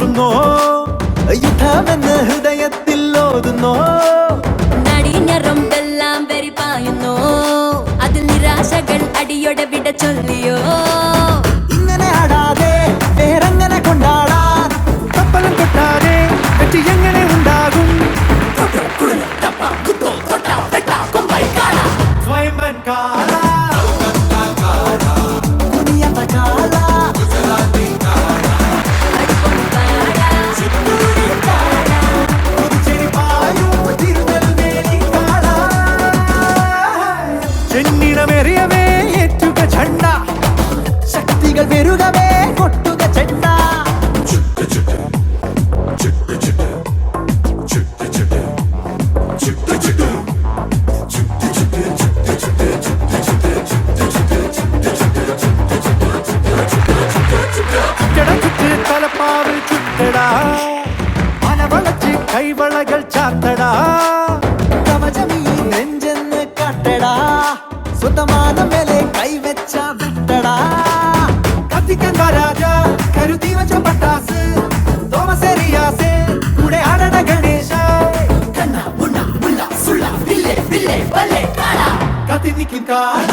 മാറുന്നോ യുദ്ധമെന്ന് ഹൃദയത്തിൽ ഓതുന്നോ നടിഞ്ഞറമ്പെല്ലാം വെറിപ്പായുന്നോ അതിൽ നിരാശകൾ അടിയോടെ വിട ചൊല്ലിയോ ഇങ്ങനെ ആടാതെ വേറെങ്ങനെ കൊണ്ടാടാൻ കപ്പലും കൊട്ടാതെ പറ്റി എങ്ങനെ ഉണ്ടാകും സ്വയംവൻ കാല കുനിയത്ത കാല ചെന്നിടമേറിയവേ ഏറ്റുക ചണ്ട ശക്തികൾ പെരുകവേ കൊട്ടുക ചെണ്ട ചുറ്റടച്ചുറ്റ് തലപ്പാവിൽ ചുറ്റടാ മനവളച്ച് കൈവളകൾ ചാത്തടാ കവചമീ നെഞ്ചെന്ന് കാട്ടടാ സ്വന്തമാന മേലെ കൈവച്ച വിട്ടടാ കത്തിക്കൻ രാജ കരുതി വച്ച പട്ടാസ് തോമസേരിയാസേ കൂടെ ആടട ഗണേശ കത്തി നിൽക്കും കാല